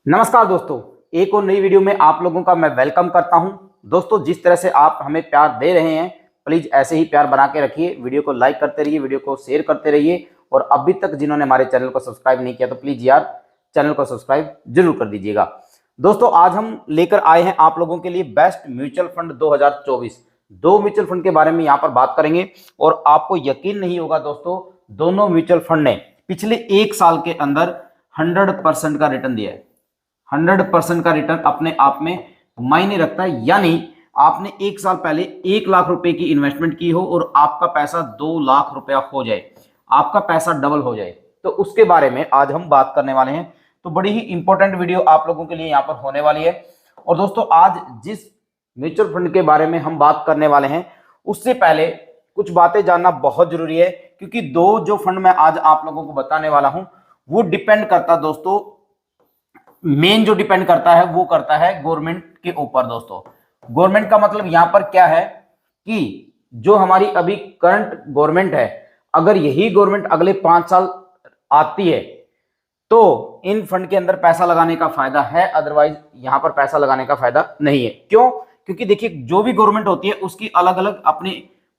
नमस्कार दोस्तों, एक और नई वीडियो में आप लोगों का मैं वेलकम करता हूं। दोस्तों, जिस तरह से आप हमें प्यार दे रहे हैं, प्लीज ऐसे ही प्यार बना के रखिए। वीडियो को लाइक करते रहिए, वीडियो को शेयर करते रहिए और अभी तक जिन्होंने हमारे चैनल को सब्सक्राइब नहीं किया तो प्लीज यार चैनल को सब्सक्राइब जरूर कर दीजिएगा। दोस्तों, आज हम लेकर आए हैं आप लोगों के लिए बेस्ट म्यूचुअल फंड 2024। दो म्यूचुअल फंड के बारे में यहाँ पर बात करेंगे और आपको यकीन नहीं होगा दोस्तों, दोनों म्यूचुअल फंड ने पिछले एक साल के अंदर 100% का रिटर्न दिया है। 100% का रिटर्न अपने आप में मायने रखता है। यानी आपने एक साल पहले 1 लाख रुपए की इन्वेस्टमेंट की हो और आपका पैसा 2 लाख रुपया हो जाए, आपका पैसा डबल हो जाए, तो उसके बारे में आज हम बात करने वाले हैं। तो बड़ी ही इंपॉर्टेंट वीडियो आप लोगों के लिए यहाँ पर होने वाली है। और दोस्तों, आज जिस म्यूचुअल फंड के बारे में हम बात करने वाले हैं उससे पहले कुछ बातें जानना बहुत जरूरी है, क्योंकि दो जो फंड मैं आज आप लोगों को बताने वाला हूं वो डिपेंड करता दोस्तों, मेन जो डिपेंड करता है वो करता है गवर्नमेंट के ऊपर। दोस्तों, गवर्नमेंट का मतलब यहां पर क्या है कि जो हमारी अभी करंट गवर्नमेंट है, अगर यही गवर्नमेंट अगले 5 साल आती है तो इन फंड के अंदर पैसा लगाने का फायदा है, अदरवाइज यहां पर पैसा लगाने का फायदा नहीं है। क्यों? क्योंकि देखिए, जो भी गवर्नमेंट होती है उसकी अलग अलग अपनी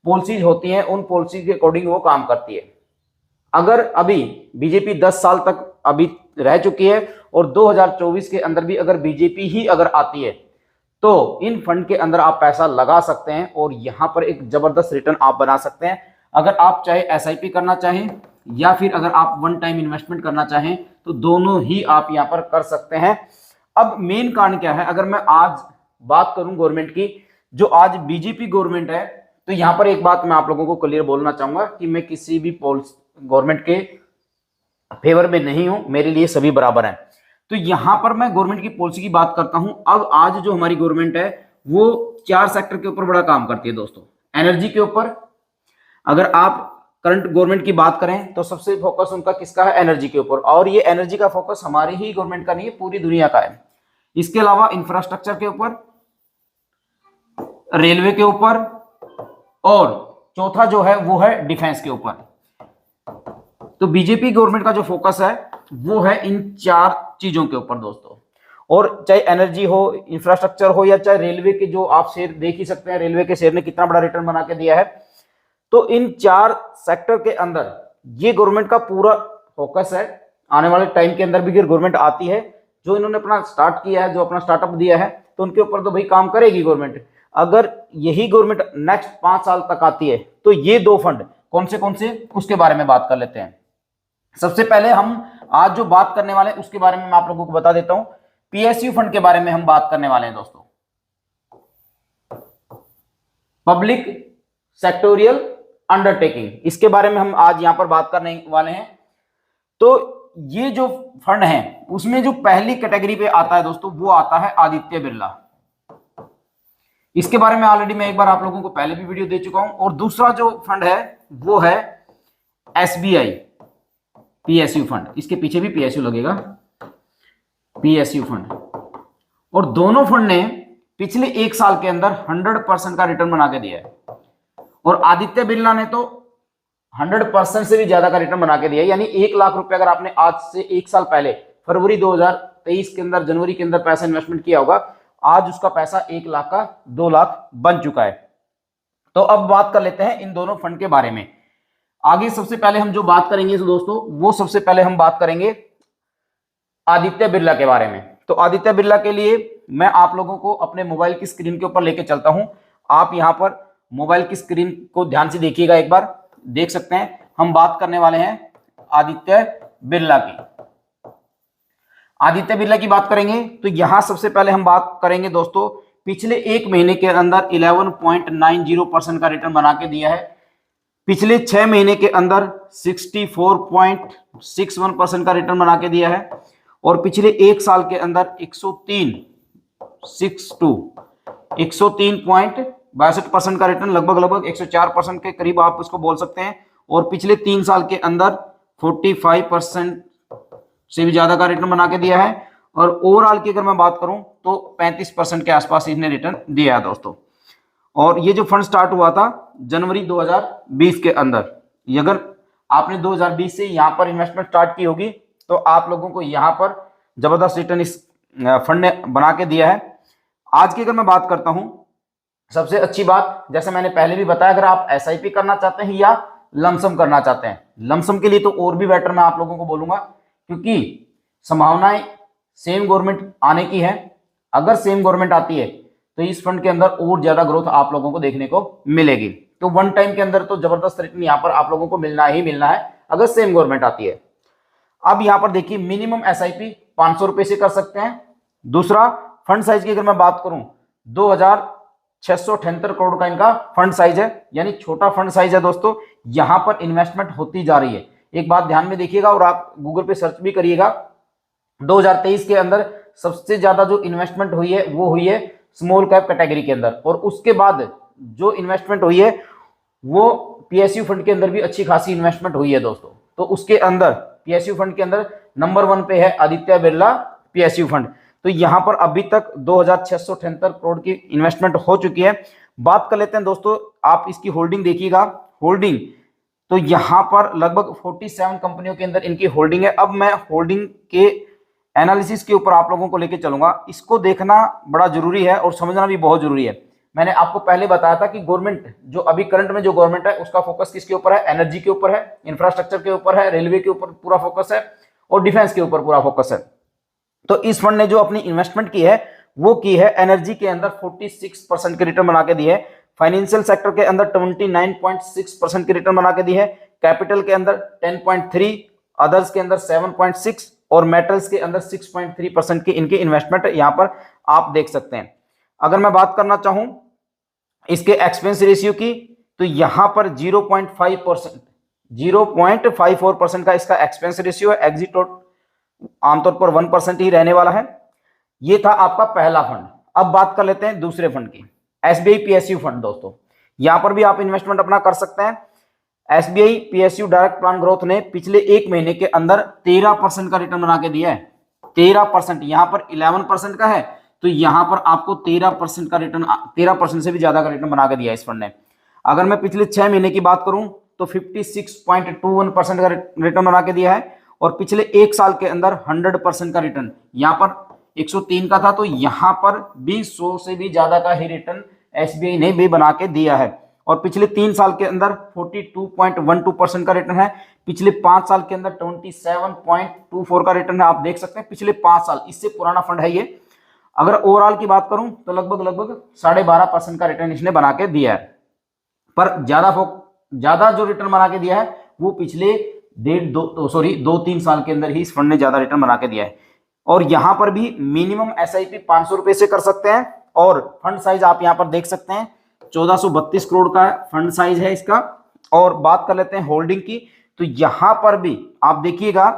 पॉलिसीज होती हैं, उन पॉलिसी के अकॉर्डिंग वो काम करती है। अगर अभी बीजेपी 10 साल तक अभी रह चुकी है और 2024 के अंदर भी अगर बीजेपी ही अगर आती है तो इन फंड के अंदर आप पैसा लगा सकते हैं और यहां पर एक जबरदस्त रिटर्न आप बना सकते हैं। अगर आप चाहे एसआईपी करना चाहें या फिर अगर आप वन टाइम इन्वेस्टमेंट करना चाहें तो दोनों ही आप यहां पर कर सकते हैं। अब मेन कारण क्या है? अगर मैं आज बात करूं गवर्नमेंट की, जो आज बीजेपी गवर्नमेंट है, तो यहां पर एक बात मैं आप लोगों को क्लियर बोलना चाहूंगा कि मैं किसी भी गवर्नमेंट के फेवर में नहीं हूं, मेरे लिए सभी बराबर हैं। तो यहां पर मैं गवर्नमेंट की पॉलिसी की बात करता हूं। अब आज जो हमारी गवर्नमेंट है वो 4 सेक्टर के ऊपर बड़ा काम करती है दोस्तों। एनर्जी के ऊपर अगर आप करंट गवर्नमेंट की बात करें तो सबसे फोकस उनका किसका है? एनर्जी के ऊपर। और ये एनर्जी का फोकस हमारी ही गवर्नमेंट का नहीं है, पूरी दुनिया का है। इसके अलावा इंफ्रास्ट्रक्चर के ऊपर, रेलवे के ऊपर और चौथा जो है वो है डिफेंस के ऊपर। तो बीजेपी गवर्नमेंट का जो फोकस है वो है इन 4 चीजों के ऊपर दोस्तों। और चाहे एनर्जी हो, इंफ्रास्ट्रक्चर हो या चाहे रेलवे के, जो आप शेयर देख ही सकते हैं, रेलवे के शेयर ने कितना बड़ा रिटर्न बना के दिया है। तो इन 4 सेक्टर के अंदर ये गवर्नमेंट का पूरा फोकस है। आने वाले टाइम के अंदर भी अगर गवर्नमेंट आती है, जो इन्होंने अपना स्टार्ट किया है, जो अपना स्टार्टअप दिया है, तो उनके ऊपर तो भाई काम करेगी गवर्नमेंट। अगर यही गवर्नमेंट नेक्स्ट 5 साल तक आती है तो ये 2 फंड कौन से उसके बारे में बात कर लेते हैं। सबसे पहले हम आज जो बात करने वाले हैं उसके बारे में मैं आप लोगों को बता देता हूं। पीएसयू फंड के बारे में हम बात करने वाले हैं दोस्तों, पब्लिक सेक्टोरियल अंडरटेकिंग। इसके बारे में हम आज यहां पर बात करने वाले हैं। तो ये जो फंड है उसमें जो पहली कैटेगरी पे आता है दोस्तों वो आता है आदित्य बिरला। इसके बारे में ऑलरेडी मैं एक बार आप लोगों को पहले भी वीडियो दे चुका हूं। और दूसरा जो फंड है वो है एसबीआई पीएसयू फंड। इसके पीछे भी पीएसयू लगेगा, पीएसयू फंड। और दोनों फंड ने पिछले एक साल के अंदर 100% का रिटर्न बना के दिया है। और आदित्य बिरला ने तो 100% से भी ज्यादा का रिटर्न बना के दिया है। यानी 1 लाख रुपए अगर आपने आज से एक साल पहले फरवरी 2023 के अंदर, जनवरी के अंदर पैसा इन्वेस्टमेंट किया होगा, आज उसका पैसा 1 लाख का 2 लाख बन चुका है। तो अब बात कर लेते हैं इन दोनों फंड के बारे में। आगे सबसे पहले हम जो बात करेंगे तो दोस्तों, वो सबसे पहले हम बात करेंगे आदित्य बिरला के बारे में। तो आदित्य बिरला के लिए मैं आप लोगों को अपने मोबाइल की स्क्रीन के ऊपर लेके चलता हूं। आप यहां पर मोबाइल की स्क्रीन को ध्यान से देखिएगा, एक बार देख सकते हैं। हम बात करने वाले हैं आदित्य बिरला की। आदित्य बिरला की बात करेंगे तो यहां सबसे पहले हम बात करेंगे दोस्तों, पिछले एक महीने के अंदर 11.90% का रिटर्न बना के दिया है। पिछले 6 महीने के अंदर 64.61% का रिटर्न बना के दिया है। और पिछले एक साल के अंदर 103.62% का रिटर्न, लगभग 104% के करीब आप इसको बोल सकते हैं। और पिछले 3 साल के अंदर 45% से भी ज्यादा का रिटर्न बना के दिया है। और ओवरऑल की अगर मैं बात करूं तो 35% के आसपास इसने रिटर्न दिया है दोस्तों। और ये जो फंड स्टार्ट हुआ था जनवरी 2020 के अंदर, अगर आपने 2020 से यहां पर इन्वेस्टमेंट स्टार्ट की होगी तो आप लोगों को यहां पर जबरदस्त रिटर्न इस फंड ने बना के दिया है। आज की अगर मैं बात करता हूं, सबसे अच्छी बात, जैसे मैंने पहले भी बताया, अगर आप एसआईपी करना चाहते हैं या लमसम करना चाहते हैं, लमसम के लिए तो और भी बेटर मैं आप लोगों को बोलूंगा, क्योंकि संभावनाएं सेम गवर्नमेंट आने की है। अगर सेम गवर्नमेंट आती है तो इस फंड के अंदर और ज्यादा ग्रोथ आप लोगों को देखने को मिलेगी। तो वन टाइम के अंदर तो जबरदस्त रिटर्न यहाँ पर आप लोगों को मिलना ही मिलना है अगर सेम गवर्नमेंट आती है। अब यहाँ पर देखिए, मिनिमम एसआईपी 500 रुपए से कर सकते हैं। दूसरा, फंड साइज की अगर मैं बात करूं, 2678 करोड़ का इनका फंड साइज है, यानी छोटा फंड साइज है दोस्तों। यहां पर इन्वेस्टमेंट होती जा रही है। एक बात ध्यान में देखिएगा और आप गूगल पे सर्च भी करिएगा, 2023 के अंदर सबसे ज्यादा जो इन्वेस्टमेंट हुई है वो हुई है स्मॉल कैप कैटेगरी के अंदर, और उसके बाद जो इन्वेस्टमेंट हुई है वो पीएसयू फंड के अंदर भी अच्छी खासी इन्वेस्टमेंट हुई है दोस्तों। तो उसके अंदर पीएसयू फंड के अंदर नंबर 1 पे है आदित्य बिरला पीएसयू फंड। तो यहां पर अभी तक 2678 करोड़ की इन्वेस्टमेंट हो चुकी है। बात कर लेते हैं दोस्तों, आप इसकी होल्डिंग देखिएगा, होल्डिंग तो यहां पर लगभग 47 कंपनियों के अंदर इनकी होल्डिंग है। अब मैं होल्डिंग के एनालिसिस के ऊपर आप लोगों को लेकर चलूंगा। इसको देखना बड़ा जरूरी है और समझना भी बहुत जरूरी है। मैंने आपको पहले बताया था कि गवर्नमेंट जो अभी करंट में जो गवर्नमेंट है उसका फोकस किसके ऊपर है, एनर्जी के ऊपर है, इंफ्रास्ट्रक्चर के ऊपर है, रेलवे के ऊपर पूरा फोकस है और डिफेंस के ऊपर पूरा फोकस है। तो इस फंड ने जो अपनी इन्वेस्टमेंट की है वो की है एनर्जी के अंदर 46% की रिटर्न बना के दी है, फाइनेंशियल सेक्टर के अंदर 29.6% की रिटर्न बना के दी है, कैपिटल के अंदर 10.3, अदर्स के अंदर 7.6 और मेटल्स के अंदर 6.3% की इनकी इन्वेस्टमेंट यहां पर आप देख सकते हैं। अगर मैं बात करना चाहूं इसके एक्सपेंस रेशियो की, तो यहां पर 0.54% का इसका एक्सपेंस रेशियो है। एग्जिट आमतौर पर 1% ही रहने वाला है। ये था आपका पहला फंड। अब बात कर लेते हैं दूसरे फंड की, एसबीआई पीएसयू फंड। दोस्तों यहां पर भी आप इन्वेस्टमेंट अपना कर सकते हैं। SBI PSU direct plan growth ने पिछले एक महीने के अंदर 13% का रिटर्न बना के दिया है। 13%, यहां पर 11% का है, तो यहां पर आपको 13% का रिटर्न, 13% से भी ज्यादा का रिटर्न बना के दिया है इस फंड ने। अगर मैं पिछले 6 महीने की बात करूं तो 56.21% का रिटर्न बना के दिया है, और पिछले एक साल के अंदर 100% का रिटर्न, यहां पर 103 का था तो यहां पर भी 100 से भी ज्यादा का ही रिटर्न एसबीआई ने भी बना के दिया है। और पिछले 3 साल के अंदर 42.12% का रिटर्न है, पिछले 5 साल के अंदर 27.24 का रिटर्न है। आप देख सकते हैं पिछले 5 साल, इससे पुराना फंड है ये। अगर ओवरऑल की बात करूं तो लगभग 12.5% का रिटर्न इसने बना के दिया है। पर ज्यादा जो रिटर्न बना के दिया है वो पिछले 2-3 साल के अंदर ही इस फंड ने ज्यादा रिटर्न बना के दिया है। और यहां पर भी मिनिमम एसआईपी 500 रुपए से कर सकते हैं, और फंड साइज आप यहां पर देख सकते हैं 1432 करोड़ का फंड साइज है इसका। और बात कर लेते हैं होल्डिंग की, तो यहां पर भी आप देखिएगा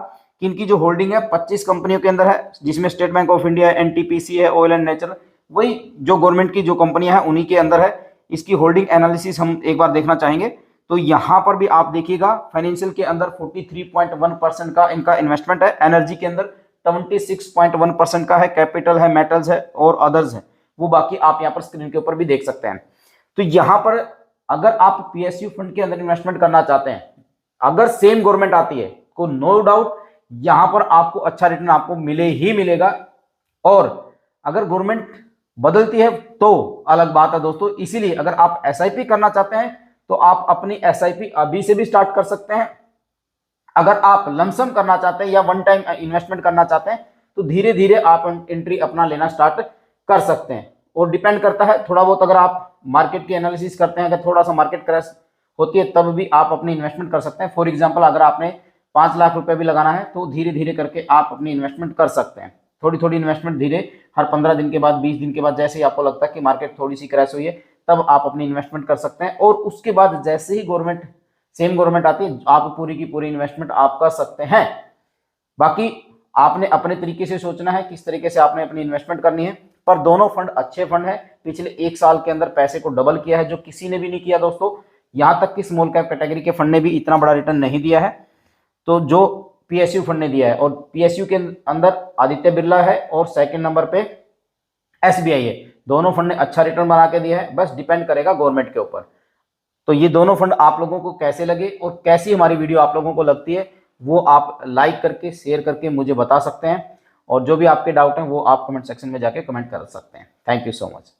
कि इनकी जो होल्डिंग है 25 कंपनियों के अंदर है, जिसमें state bank of India, NTPC है, ऑयल एंड नेचुरल, वही जो गवर्नमेंट की जो कंपनियां हैं उन्हीं के अंदर है। इसकी होल्डिंग एनालिसिस हम एक बार देखना चाहेंगे। तो यहां पर भी आप देखिएगा फाइनेंशियल के अंदर 43.1% का इनका इन्वेस्टमेंट है, एनर्जी के अंदर 76.1% का है, कैपिटल है, मेटल्स है और अदर्स है, वो बाकी आप यहां पर स्क्रीन के ऊपर भी देख सकते हैं। तो यहां पर अगर आप पीएसयू फंड के अंदर इन्वेस्टमेंट करना चाहते हैं, अगर सेम गवर्नमेंट आती है तो नो डाउट यहां पर आपको अच्छा रिटर्न आपको मिले ही मिलेगा। और अगर गवर्नमेंट बदलती है तो अलग बात है दोस्तों। इसीलिए अगर आप एसआईपी करना चाहते हैं तो आप अपनी एसआईपी अभी से भी स्टार्ट कर सकते हैं। अगर आप लमसम करना चाहते हैं या वन टाइम इन्वेस्टमेंट करना चाहते हैं तो धीरे धीरे आप एंट्री अपना लेना स्टार्ट कर सकते हैं। और डिपेंड करता है थोड़ा बहुत, अगर आप मार्केट की एनालिसिस करते हैं, अगर थोड़ा सा मार्केट क्रैश होती है तब भी आप अपनी इन्वेस्टमेंट कर सकते हैं। फॉर एग्जांपल अगर आपने 5 लाख रुपए भी लगाना है तो धीरे धीरे करके आप अपनी इन्वेस्टमेंट कर सकते हैं। थोड़ी थोड़ी इन्वेस्टमेंट धीरे, हर 15 दिन के बाद, 20 दिन के बाद, जैसे ही आपको लगता है कि मार्केट थोड़ी सी क्रैश हुई है तब आप अपनी इन्वेस्टमेंट कर सकते हैं। और उसके बाद जैसे ही सेम गवर्नमेंट आती है आप पूरी की पूरी इन्वेस्टमेंट आप कर सकते हैं। बाकी आपने अपने तरीके से सोचना है किस तरीके से आपने अपनी इन्वेस्टमेंट करनी है। पर दोनों फंड अच्छे फंड है, पिछले एक साल के अंदर पैसे को डबल किया है जो किसी ने भी नहीं किया दोस्तों। यहां तक कि स्मॉल कैप कैटेगरी के फंड ने भी इतना बड़ा रिटर्न नहीं दिया है तो जो पीएसयू फंड ने दिया है। और पीएसयू के अंदर आदित्य बिरला है और सेकंड नंबर पे एसबीआई है। दोनों फंड ने अच्छा रिटर्न बना के दिया है, बस डिपेंड करेगा गवर्नमेंट के ऊपर। तो ये दोनों फंड आप लोगों को कैसे लगे और कैसी हमारी वीडियो आप लोगों को लगती है वो आप लाइक करके शेयर करके मुझे बता सकते हैं। और जो भी आपके डाउट हैं वो आप कमेंट सेक्शन में जाके कमेंट कर सकते हैं। Thank you so much.